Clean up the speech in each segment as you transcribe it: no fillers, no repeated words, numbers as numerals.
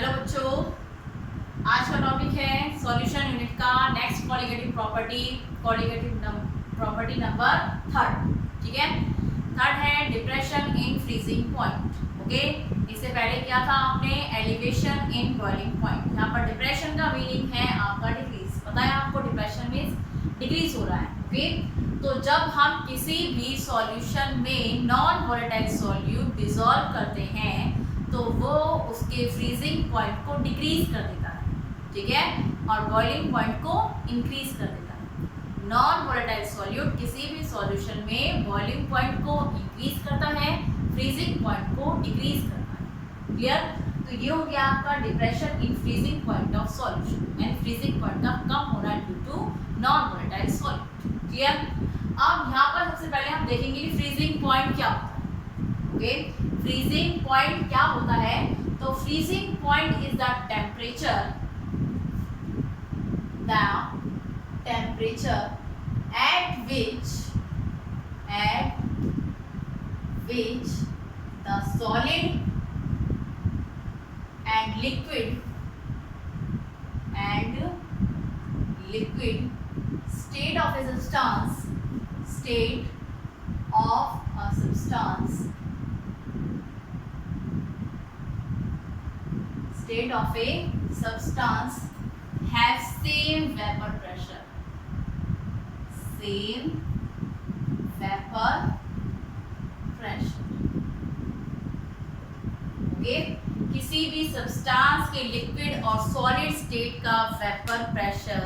Hello बच्चों, आज का टॉपिक है सॉल्यूशन यूनिट का next colligative property number third. ठीक है, थर्ड है depression in freezing point. Okay, इससे पहले क्या था आपने एलिवेशन इन बॉइलिंग पॉइंट। यहाँ पर डिप्रेशन का मीनिंग है आपका डिक्रीज। पता है आपको डिप्रेशन मीन्स डिक्रीज हो रहा है। ओके, तो जब हम किसी भी सॉल्यूशन में नॉन वोलेटाइल सॉल्यूट डिसॉल्व करते हैं तो वो उसके फ्रीजिंग पॉइंट को डिक्रीज कर देता है। ठीक है, और बॉइलिंग पॉइंट को इंक्रीज कर देता है। नॉन वोलेटाइल सॉल्यूट किसी भी सॉल्यूशन में बॉइलिंग पॉइंट को इंक्रीज करता है, फ्रीजिंग पॉइंट को डिक्रीज करता है। क्लियर? तो ये हो गया आपका depression in freezing point of solution, यानी फ्रीजिंग पॉइंट का कम होना due to non volatile solute. Clear? अब यहाँ पर सबसे पहले हम देखेंगे कि फ्रीजिंग पॉइंट क्या होता है। ओके, फ्रीजिंग पॉइंट क्या होता है? तो freezing point is the temperature at which the solid and liquid state of a substance have same vapor pressure. Okay, किसी भी सब्सटेंस के लिक्विड और सॉलिड स्टेट का वेपर प्रेशर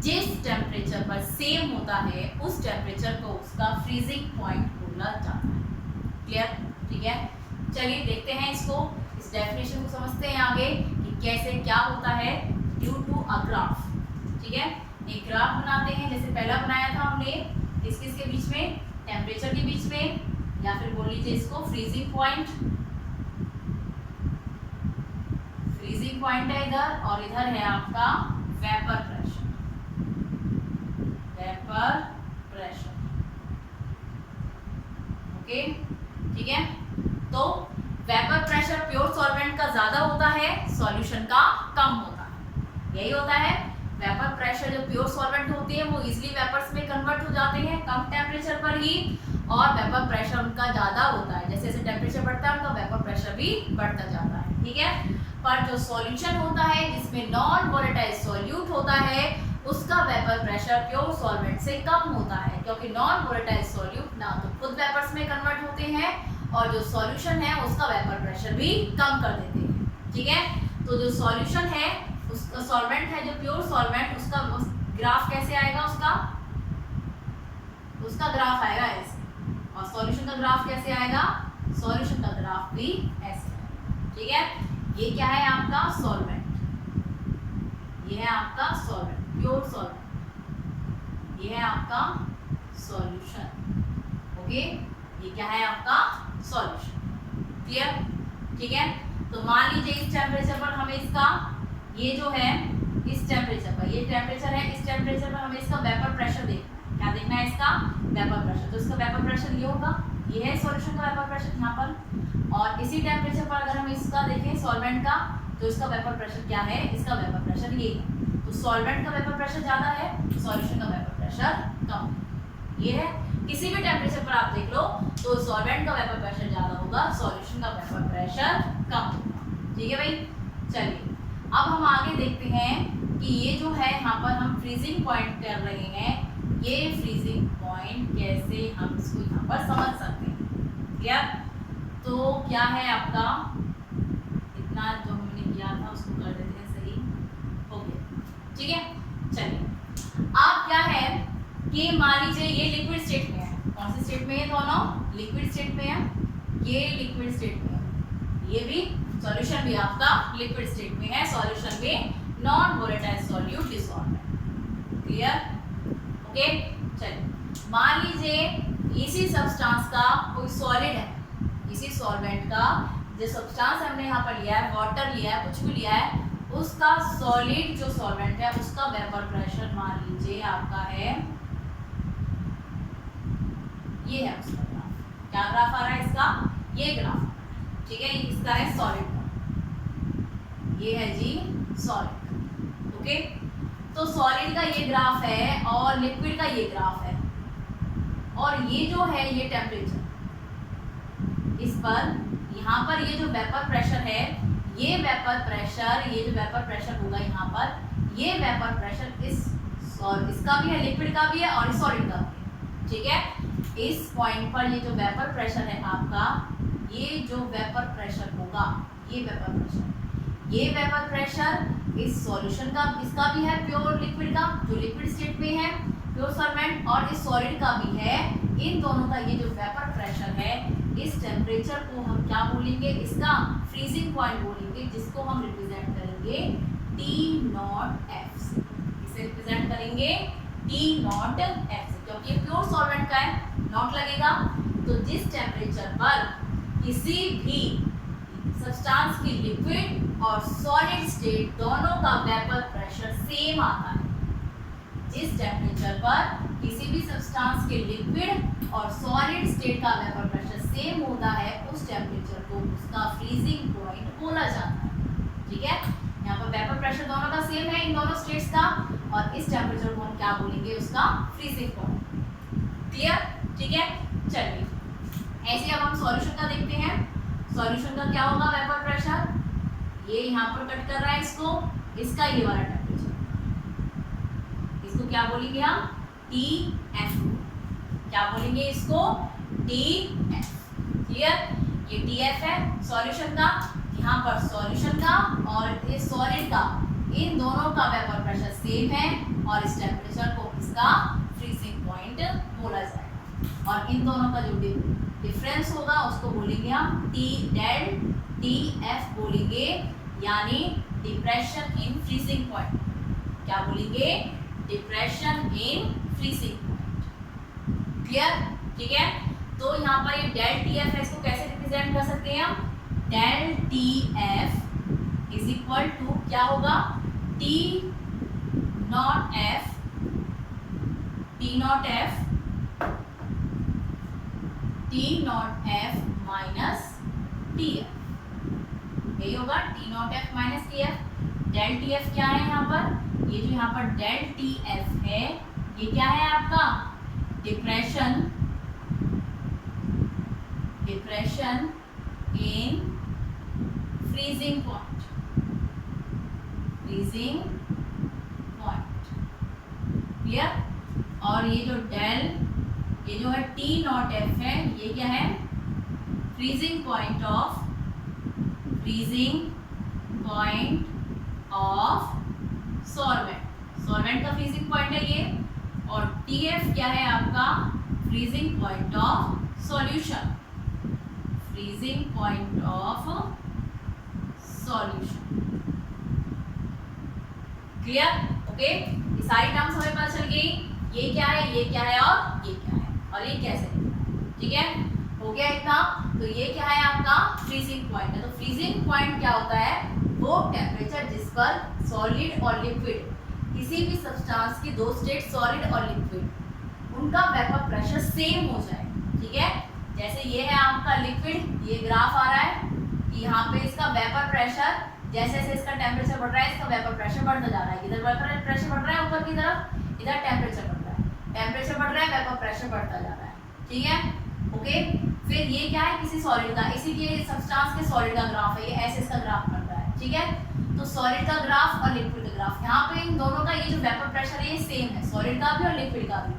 जिस टेम्परेचर पर सेम होता है उस टेम्परेचर को उसका फ्रीजिंग पॉइंट बोला जाता है। क्लियर? ठीक है, चलिए देखते हैं इसको, इस डेफिनेशन को समझते हैं आगे कि कैसे क्या होता है ड्यू टू अ ग्राफ। ठीक है, एक ग्राफ बनाते हैं, जैसे पहला बनाया था हमने किसके बीच में, टेम्परेचर के बीच में, या फिर बोल लीजिए इसको फ्रीजिंग पॉइंट है इधर, और इधर है आपका वेपर प्रेशर। ओके, ठीक है, तो वेपर प्रेशर प्योर सॉल्वेंट का ज्यादा होता है, सॉल्यूशन का कम होता है। यही होता है, वेपर प्रेशर जो प्योर सॉल्वेंट होती है वो इजीली वेपर्स में कन्वर्ट हो जाते हैं कम टेम्परेचर पर ही, और वेपर प्रेशर उनका ज्यादा होता है। जैसे जैसे टेम्परेचर बढ़ता है उनका वेपर प्रेशर भी बढ़ता जाता है। ठीक है, पर जो सॉल्यूशन होता है जिसमें नॉन वोलेटाइल सॉल्यूट होता है उसका वेपर प्रेशर प्योर सॉल्वेंट से कम होता है, क्योंकि नॉन वोलेटाइल सॉल्यूट ना तो खुद वेपर्स में कन्वर्ट होते हैं और जो सॉल्यूशन है उसका वेपर प्रेशर भी कम कर देते हैं। ठीक है, तो जो सॉल्यूशन है उसका सॉल्वेंट है जो प्योर सॉल्वेंट, उसका ग्राफ कैसे आएगा, उसका ग्राफ आएगा ऐसे, और सॉल्यूशन का ग्राफ कैसे आएगा, सॉल्यूशन का ग्राफ भी ऐसे आएगा। ठीक है, ये क्या है आपका सॉल्वेंट, ये है आपका सॉल्वेंट प्योर सॉल्वेंट, ये है आपका सॉल्यूशन। ओके, ये क्या है आपका सॉल्यूशन। क्लियर? ठीक है, तो मान लीजिए इस टेम्परेचर पर हमें इसका ये जो है इस टेम्परेचर पर, ये टेम्परेचर है, इस टेम्परेचर पर हमें इसका वेपर प्रेशर देखना है। क्या देखना है? इसका वेपर प्रेशर। तो इसका वेपर प्रेशर ये होगा, ये है सॉल्यूशन का वेपर प्रेशर यहाँ पर, और इसी टेम्परेचर पर अगर हम इसका देखें सॉल्वेंट का, तो इसका वेपर प्रेशर क्या है, इसका वेपर प्रेशर ये है। तो सॉल्वेंट का वेपर प्रेशर ज्यादा है, सॉल्यूशन का वेपर प्रेशर कम। ये है, किसी भी टेम्परेचर पर आप देख लो तो सॉल्वेंट का वेपर प्रेशर ज्यादा होगा, सॉल्यूशन का वेपर प्रेशर कम होगा। ठीक है भाई, चलिए अब हम आगे देखते हैं कि ये जो है यहाँ पर हम फ्रीजिंग पॉइंट कर रहे हैं, ये फ्रीजिंग पॉइंट कैसे हम इसको यहाँ पर समझ सकते हैं। क्लियर? तो क्या है आपका, इतना जो हमने किया था उसको कर देते हैं, सही हो गया। ठीक है, चलिए अब क्या है कि मान लीजिए ये लिक्विड स्टेट में है, कौन सी स्टेट में है, दोनों लिक्विड स्टेट में है, ये लिक्विड स्टेट में है, ये भी सॉल्यूशन भी आपका लिक्विड स्टेट में है, सॉल्यूशन में नॉन वोलेटाइल सॉल्यूट डिसॉल्व है। क्लियर? ओके, चलिए मान लीजिए इसी सब्सटेंस का कोई सॉलिड है, इसी सॉल्वेंट का जो सब्सटेंस हमने यहाँ पर लिया है, वाटर लिया है, कुछ भी लिया है, उसका सॉलिड जो सॉल्वेंट है उसका वेपर प्रेशर मान लीजिए आपका है, ये है उसका ग्राफ। क्या ग्राफ आ रहा है इसका, ये ग्राफ। ठीक है, इसका है सॉलिड का, ये है जी सॉलिड। ओके, तो सॉलिड का ये ग्राफ है और लिक्विड का ये ग्राफ है, और ये जो है ये टेम्परेचर, इस पर यहाँ पर ये जो वेपर प्रेशर है, ये वेपर प्रेशर, ये जो वेपर प्रेशर होगा यहाँ पर, ये वेपर प्रेशर इसका भी है, लिक्विड का भी है और इस सॉलिड का भी है। ठीक है, इस पॉइंट पर ये जो वेपर प्रेशर है आपका, ये जो वेपर प्रेशर होगा, ये वेपर प्रेशर, ये वेपर प्रेशर इस सॉल्यूशन का, इसका भी है प्योर लिक्विड का, जो लिक्विड स्टेट में है प्योर सॉल्वेंट, और इस सॉलिड का भी है। इन दोनों का ये जो वेपर प्रेशर है, इस टेम्परेचर को हम क्या बोलेंगे, इसका फ्रीजिंग पॉइंट बोलेंगे, जिसको हम रिप्रेजेंट करेंगे T0F से। इसे रिप्रेजेंट करेंगे T0F से, क्योंकि ये प्योर सॉल्वेंट का है, नॉट लगेगा। तो जिस टेम्परेचर पर किसी भी सब्सटेंस की लिक्विड और सॉलिड स्टेट दोनों का वेपर प्रेशर सेम आता है, जिस टेम्परेचर पर किसी भी सब्सटेंस के लिक्विड और सॉलिड स्टेट का वेपर प्रेशर सेम होता है, उस टेम्परेचर को उसका फ्रीजिंग पॉइंट बोला जाता है। ठीक है, यहाँ पर वेपर प्रेशर दोनों का सेम है इन दोनों स्टेट्स का, और इस टेम्परेचर को हम क्या बोलेंगे, उसका फ्रीजिंग पॉइंट। क्लियर? ठीक है, चलिए ऐसे अब हम सॉल्यूशन का देखते हैं। सॉल्यूशन का क्या होगा वेपर प्रेशर, ये यहाँ पर कट कर रहा है इसको, इसका ये वाला टेम्परेचर, इसको क्या बोलेंगे हम, TF। क्या बोलेंगे इसको, TF। क्लियर? ये TF है सॉल्यूशन का, यहाँ पर सॉल्यूशन का और ये सॉलिड का, इन दोनों का वेपर प्रेशर सेम है, और इस टेम्परेचर को इसका फ्रीजिंग पॉइंट बोला जाएगा। और इन दोनों का जो डिफरेंस होगा उसको बोलेंगे हम डेल TF बोलेंगे, यानी डिप्रेशन इन फ्रीजिंग पॉइंट। क्या बोलेंगे, depression in freezing point. Clear? ठीक है, तो यहाँ पर ये डेल TF है, इसको कैसे रिप्रेजेंट कर सकते हैं हम, del TF is equal to क्या होगा, T0F माइनस TF, यही होगा T0F minus TF। Del TF क्या है यहाँ पर, ये जो यहाँ पर डेल TF है, ये क्या है आपका, depression in freezing point, clear? और ये जो ये जो है T0F है, ये क्या है, फ्रीजिंग पॉइंट ऑफ सॉल्वेंट का फ्रीजिंग पॉइंट है ये, और TF क्या है आपका, freezing point of solution, clear? Okay, ये सारी टर्म्स हमें पता चल गई, ये क्या है, ये क्या है और ये क्या है, और ये कैसे लिखना है। ठीक है, हो गया इतना। तो ये क्या है आपका फ्रीजिंग पॉइंट है। तो फ्रीजिंग पॉइंट क्या होता है, वो टेम्परेचर जिस पर सॉलिड और लिक्विड, किसी भी सब्सटेंस की दो स्टेट सॉलिड और लिक्विड, उनका वेपर प्रेशर सेम हो जाए। ठीक है, जैसे ये है आपका लिक्विड, ये ग्राफ आ रहा है कि यहाँ पे इसका वेपर प्रेशर, जैसे जैसे इसका टेम्परेचर बढ़ रहा है, इसका वेपर प्रेशर बढ़ता जा रहा है। इधर वेपर प्रेशर बढ़ रहा है ऊपर की तरफ, इधर टेम्परेचर बढ़ रहा है, टेम्परेचर बढ़ रहा है, वेपर प्रेशर बढ़ता जा रहा है। ठीक है, ओके। फिर ये क्या है, किसी सॉलिड का, इसीलिए सब्सटेंस के सॉलिड का ग्राफ है, ये ऐसे इसका ग्राफ बनता है। ठीक है, तो सॉलिड का ग्राफ और लिक्विड का ग्राफ, यहाँ पे इन दोनों का ये जो वेपर प्रेशर है ये सेम है, सॉलिड का भी और लिक्विड का भी।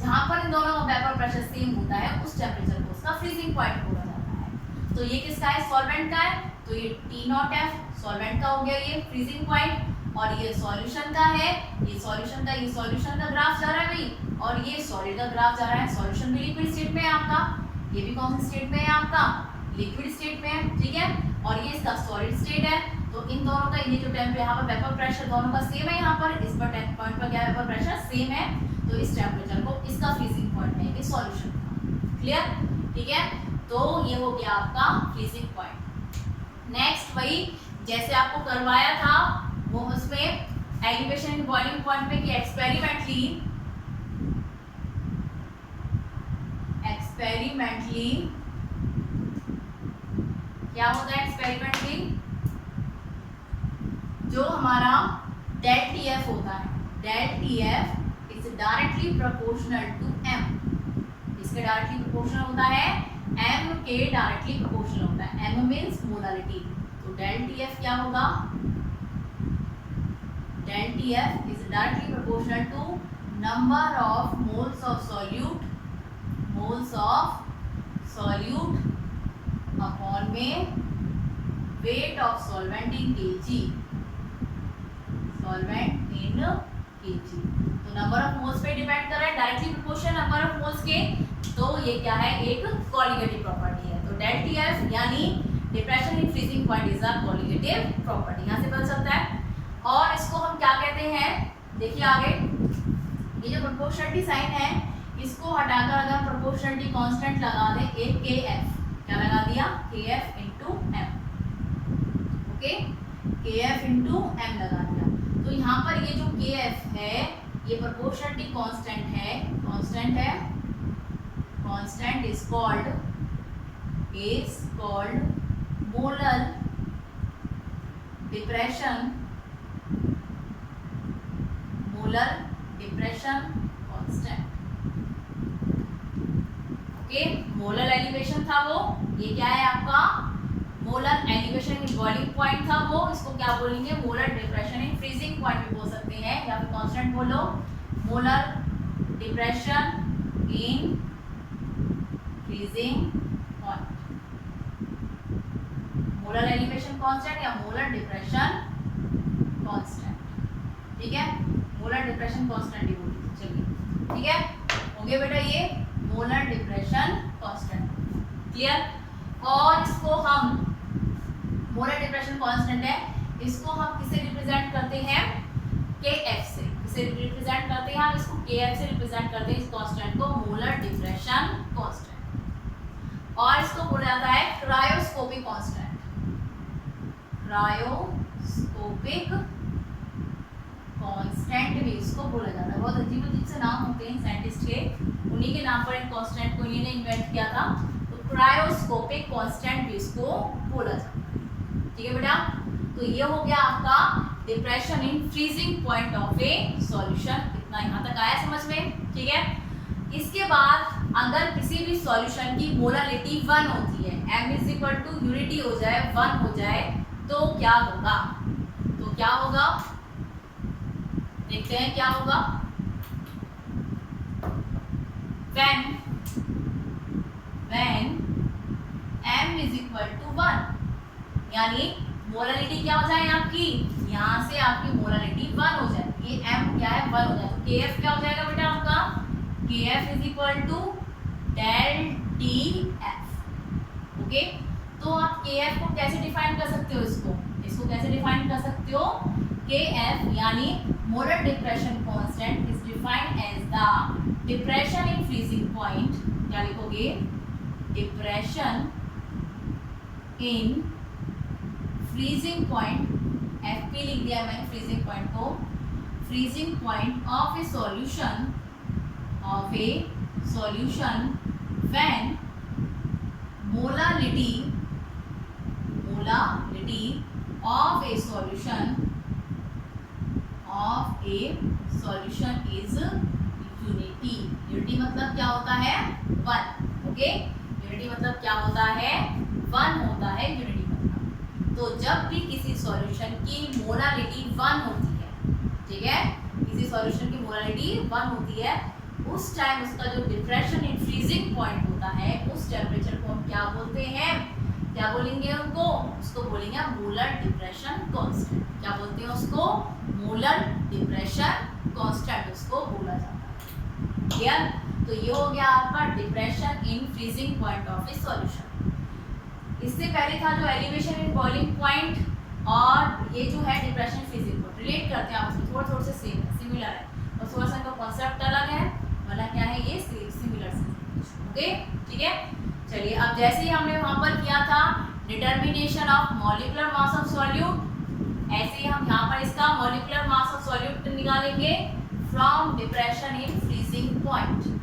जहाँ पर इन दोनों का वेपर प्रेशर सेम होता है, उस टेम्परेचर को उसका फ्रीजिंग पॉइंट बोला जाता है। तो ये किसका है, सॉल्वेंट का है, तो ये T0F सॉल्वेंट का हो गया ये फ्रीजिंग पॉइंट, और ये सॉल्यूशन का है, ये सॉल्यूशन का ग्राफ जा रहा है भाई, और ये सॉलिड का ग्राफ जा रहा है। सॉल्यूशन भी लिक्विड स्टेट में है आपका, ये भी कौन सी स्टेट में है आपका, लिक्विड स्टेट में है। ठीक है, और ये इसका सॉलिड स्टेट है। तो इन दोनों का ये जो टेम्परेचर, यहाँ पर वेपर प्रेशर दोनों का सेम है, यहाँ पर इस पर पॉइंट पर क्या वेपर प्रेशर सेम है, तो इस टेम्परेचर को इसका फ्रीजिंग पॉइंट है ये सॉल्यूशन का। क्लियर? ठीक है, तो ये हो गया आपका फ्रीजिंग पॉइंट। नेक्स्ट वही जैसे आपको करवाया था वो, उसमें एलिवेशन इन बॉइलिंग पॉइंट में कि एक्सपेरिमेंटली क्या होता है, एक्सपेरिमेंटली जो हमारा डेल टी एफ होता है, del T F is directly proportional to M, इसके डायरेक्टली प्रोपोर्शनल होता है, एम के डायरेक्टली प्रोपोर्शनल होता है, एम मीन्स मोलारिटी। तो डेल टी एफ क्या होगा, del T F is directly proportional to number of moles of solute, moles of solute upon में weight of solvent in KG, solvent in KG. तो number of moles पे depend कर रहा है, directly proportional number of moles के, तो ये क्या है, एक कोलिगेटिव प्रॉपर्टी है। तो डेल टी एफ यानी depression in freezing point is a colligative property, यहाँ से बन सकता है। और इसको हम क्या कहते हैं, देखिए आगे ये जो प्रोपोर्शनलिटी साइन है, इसको हटाकर अगर हम प्रोपोर्शनलिटी कांस्टेंट लगा दें, एक के एफ, क्या लगा दिया, के एफ इंटू एम, ओके, के एफ इंटू एम लगा दिया। तो यहाँ पर ये जो के एफ है ये प्रोपोर्शनलिटी कांस्टेंट है, कांस्टेंट है, constant is called molar depression, molar depression constant, okay. Molar elevation था वो, ये क्या है आपका, molar elevation in boiling point था वो, इसको क्या बोलेंगे, molar depression in freezing point भी बोल सकते हैं, या फिर कांस्टेंट बोलो, molar depression in freezing point, molar elevation constant या मोलर डिप्रेशन कांस्टेंट, ठीक है, मोलर डिप्रेशन कांस्टेंट ही बोलिए, चलिए ठीक है, होंगे बेटा ये मोलर डिप्रेशन कांस्टेंट, क्लियर। और इसको हम, मोलर डिप्रेशन कांस्टेंट है, इसको हम किसे रिप्रेजेंट करते हैं, के एफ से, किसे रिप्रेजेंट करते हैं हम, इसको के एफ से रिप्रेजेंट करते हैं इस कांस्टेंट को, मोलर डिप्रेशन कांस्टेंट। और इसको बोला जाता है क्रायोस्कोपिक कांस्टेंट, क्रायोस्कोपिक कांस्टेंट भी इसको बोला जाता है। बहुत अजीब अजीब से नाम होते हैं साइंटिस्ट के, उन्हीं के नाम पर इन कांस्टेंट को इन्होंने इन्वेंट किया था, तो क्रायोस्कोपिक कांस्टेंट भी इसको बोला जाता है, ठीक है बेटा। तो ये हो गया आपका depression in freezing point of a solution, इतना यहाँ तक आया समझ में, ठीक है। इसके बाद अगर किसी भी सॉल्यूशन की मोलारिटी 1 होती है, m is equal to unity हो जाए, 1 हो जाए, तो क्या होगा, तो क्या होगा, देखते हैं क्या होगा, when m is equal to 1, यानी मोलारिटी क्या हो जाए आपकी, यहाँ से आपकी मोलारिटी 1 हो जाए, ये m क्या है 1 हो जाए, तो kf क्या हो जाएगा बेटा आपका, kf is equal to del tf, okay. तो आप kf को कैसे डिफाइन कर सकते हो, इसको कैसे डिफाइन कर सकते हो, kf यानी molar depression constant is defined as the depression in freezing point, क्या लिखोगे, depression in freezing point, FP लिख दिया मैंने फ्रीजिंग पॉइंट को, freezing point of a solution, when molarity of a solution is unity मतलब क्या होता है 1, ओके, यूनिटी मतलब क्या होता है 1 होता है यूनिटी मतलब। तो जब भी किसी सॉल्यूशन की मोलारिटी 1 होती है, ठीक है, किसी सॉल्यूशन की मोलारिटी 1 होती है, उस टाइम उसका जो डिप्रेशन इन फ्रीजिंग पॉइंट होता है, उस टेम्परेचर को हम क्या बोलते हैं, क्या बोलेंगे उसको बोलेंगे मोलर डिप्रेशन कांस्टेंट, क्या बोलते हैं उसको, मोलर डिप्रेशन कांस्टेंट उसको बोला जाता है, क्लियर। तो ये हो गया आपका depression in freezing point of a solution. इससे पहले था जो एलिवेशन इन बॉइलिंग पॉइंट, और ये जो है डिप्रेशन फ्रीजिंग पॉइंट, रिलेट करते हैं आपस में, थोड़ा से सेम है, सिमिलर है, और थोड़ा सा इनका कॉन्सेप्ट अलग है, वाला क्या है ये सिमिलर से, ओके, ठीक है। चलिए अब जैसे ही हमने वहां पर किया था determination of molecular mass of solute, ऐसे ही हम यहाँ पर इसका मॉलिक्यूलर मास ऑफ सॉल्यूट निकालेंगे from depression in freezing point.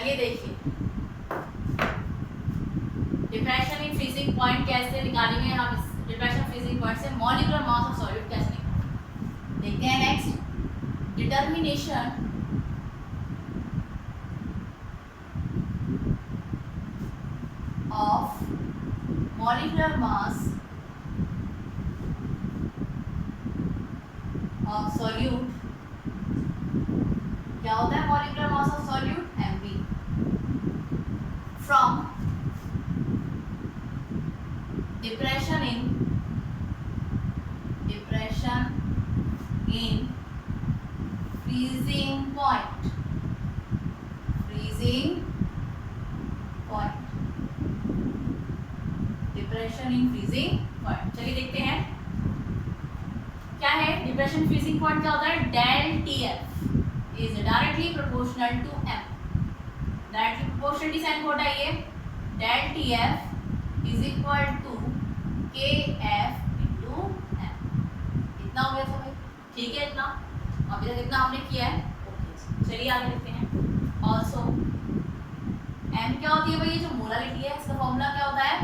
चलिए देखिए डिप्रेशन इन फ्रीजिंग पॉइंट कैसे निकालेंगे हम। इस डिप्रेशन फ्रीजिंग पॉइंट से मॉलिक्यूलर मास ऑफ सॉल्यूट कैसे निकालेंगे देखते हैं। Next determination of molecular mass of solute. क्या होता है molecular mass of solute? mv from depression in freezing point depression in freezing point. चलिए देखते हैं क्या है डिप्रेशन फ्रीजिंग पॉइंट। क्या होता है? Del TF is directly proportional to m। Directly proportionality sign को हटाइए। Del TF is equal to KF into m। इतना हो गया था भाई, ठीक है इतना। अभी तक इतना हमने किया है, ओके। चलिए आगे देखते हैं। ऑल्सो m क्या होती है भाई? ये जो मोलारिटी है इसका फॉर्मूला क्या होता है?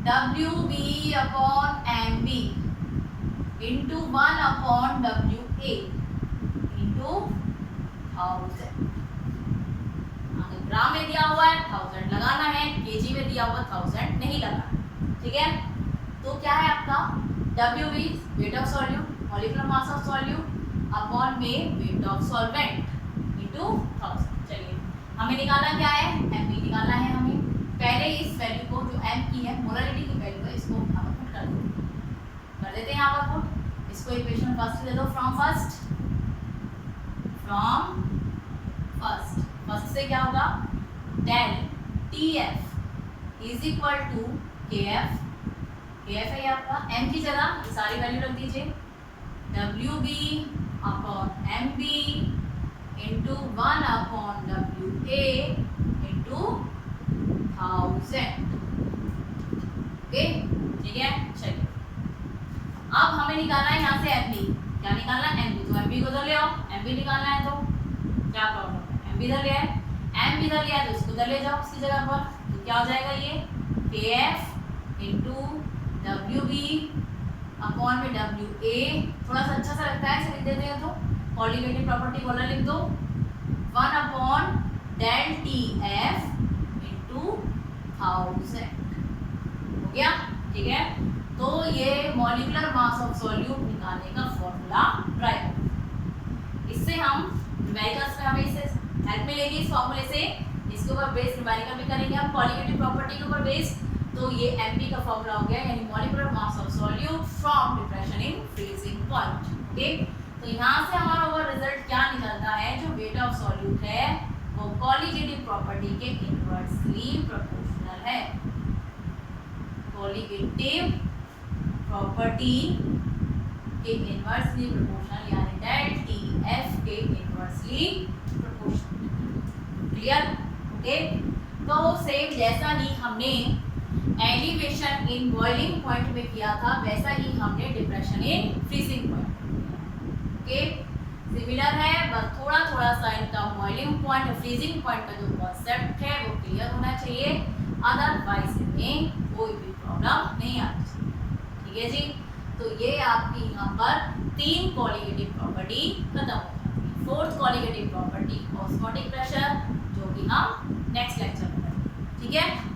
WB upon MB into 1 upon WA into 1000। ग्राम में दिया हुआ है 1000 लगाना है, केजी में दिया हुआ 1000 नहीं लगाना, ठीक है। तो क्या है आपका WB weight of solute, molecular mass of solute upon में वेट ऑफ सॉल्वेंट इनटू 1000। चलिए हमें निकालना क्या है? MB निकालना है हमें। पहले इस वैल्यू को जो m की है मोलारिटी की वैल्यू है इसको यहाँ पर पुट कर देते हैं यहाँ पर पुट। इसको इक्वेशन फर्स्ट दे दो। फ्रॉम फर्स्ट से क्या होगा? Del TF is equal to KF है ये आपका। m की जगह ये सारी वैल्यू रख दीजिए। WB upon MB into 1 upon WA into 1000। Okay ठीक है। चलिए अब हमें निकालना है यहाँ से MB। क्या निकालना है? MB। तो MB को इधर ले आओ। MB निकालना है तो क्या प्रॉब्लम है? MB इधर ले आए, M इधर ले आए तो इसको इधर ले जाओ उसकी जगह पर। तो क्या हो जाएगा? ये KF इंटू WB अपॉन में WA। थोड़ा सा अच्छा सा लगता है इसे लिख देते हैं तो कॉलिगेटिव प्रॉपर्टी वाला लिख दो। 1 अपॉन डेल TF इंटू 1000 हो गया, ठीक है। तो ये मॉलिक्यूलर मास ऑफ सॉल्यूट निकालने का फॉर्मूला ट्राई। इससे हम न्यूमेरिकल्स में हमें इससे हेल्प मिलेगी इस फॉर्मूले से। इसके ऊपर बेस्ड न्यूमेरिकल भी करेंगे हम कॉलिगेटिव प्रॉपर्टी के ऊपर बेस्ड। तो ये MB का फॉर्मूला हो गया, यानी molecular mass of solute from depression in freezing point. Okay, तो यहाँ से हमारा ओवर रिजल्ट क्या निकलता है? जो वेट ऑफ सॉल्यूट है वो कॉलिगेटिव प्रॉपर्टी के इनवर्सली प्रोपोर्शनल है। कॉलिगेटिव प्रॉपर्टी के इनवर्सली प्रोपोर्शनल, यानी डेल TF के इनवर्सली प्रोपोर्शनल। क्लियर? ओके, तो सेम जैसा ही हमने एलिवेशन इन बॉइलिंग पॉइंट में किया था वैसा ही हमने depression in freezing point. Okay, similar है, बस थोड़ा थोड़ा सा इनका बॉइलिंग पॉइंट फ्रीजिंग पॉइंट का जो कॉन्सेप्ट है वो क्लियर होना चाहिए, अदरवाइज में कोई भी प्रॉब्लम नहीं आती। ठीक है जी, तो ये आपकी यहाँ पर 3 कॉलिगेटिव प्रॉपर्टी खत्म हो जाती है। 4th colligative property osmotic pressure, जो कि हम नेक्स्ट लेक्चर में करेंगे। ठीक है।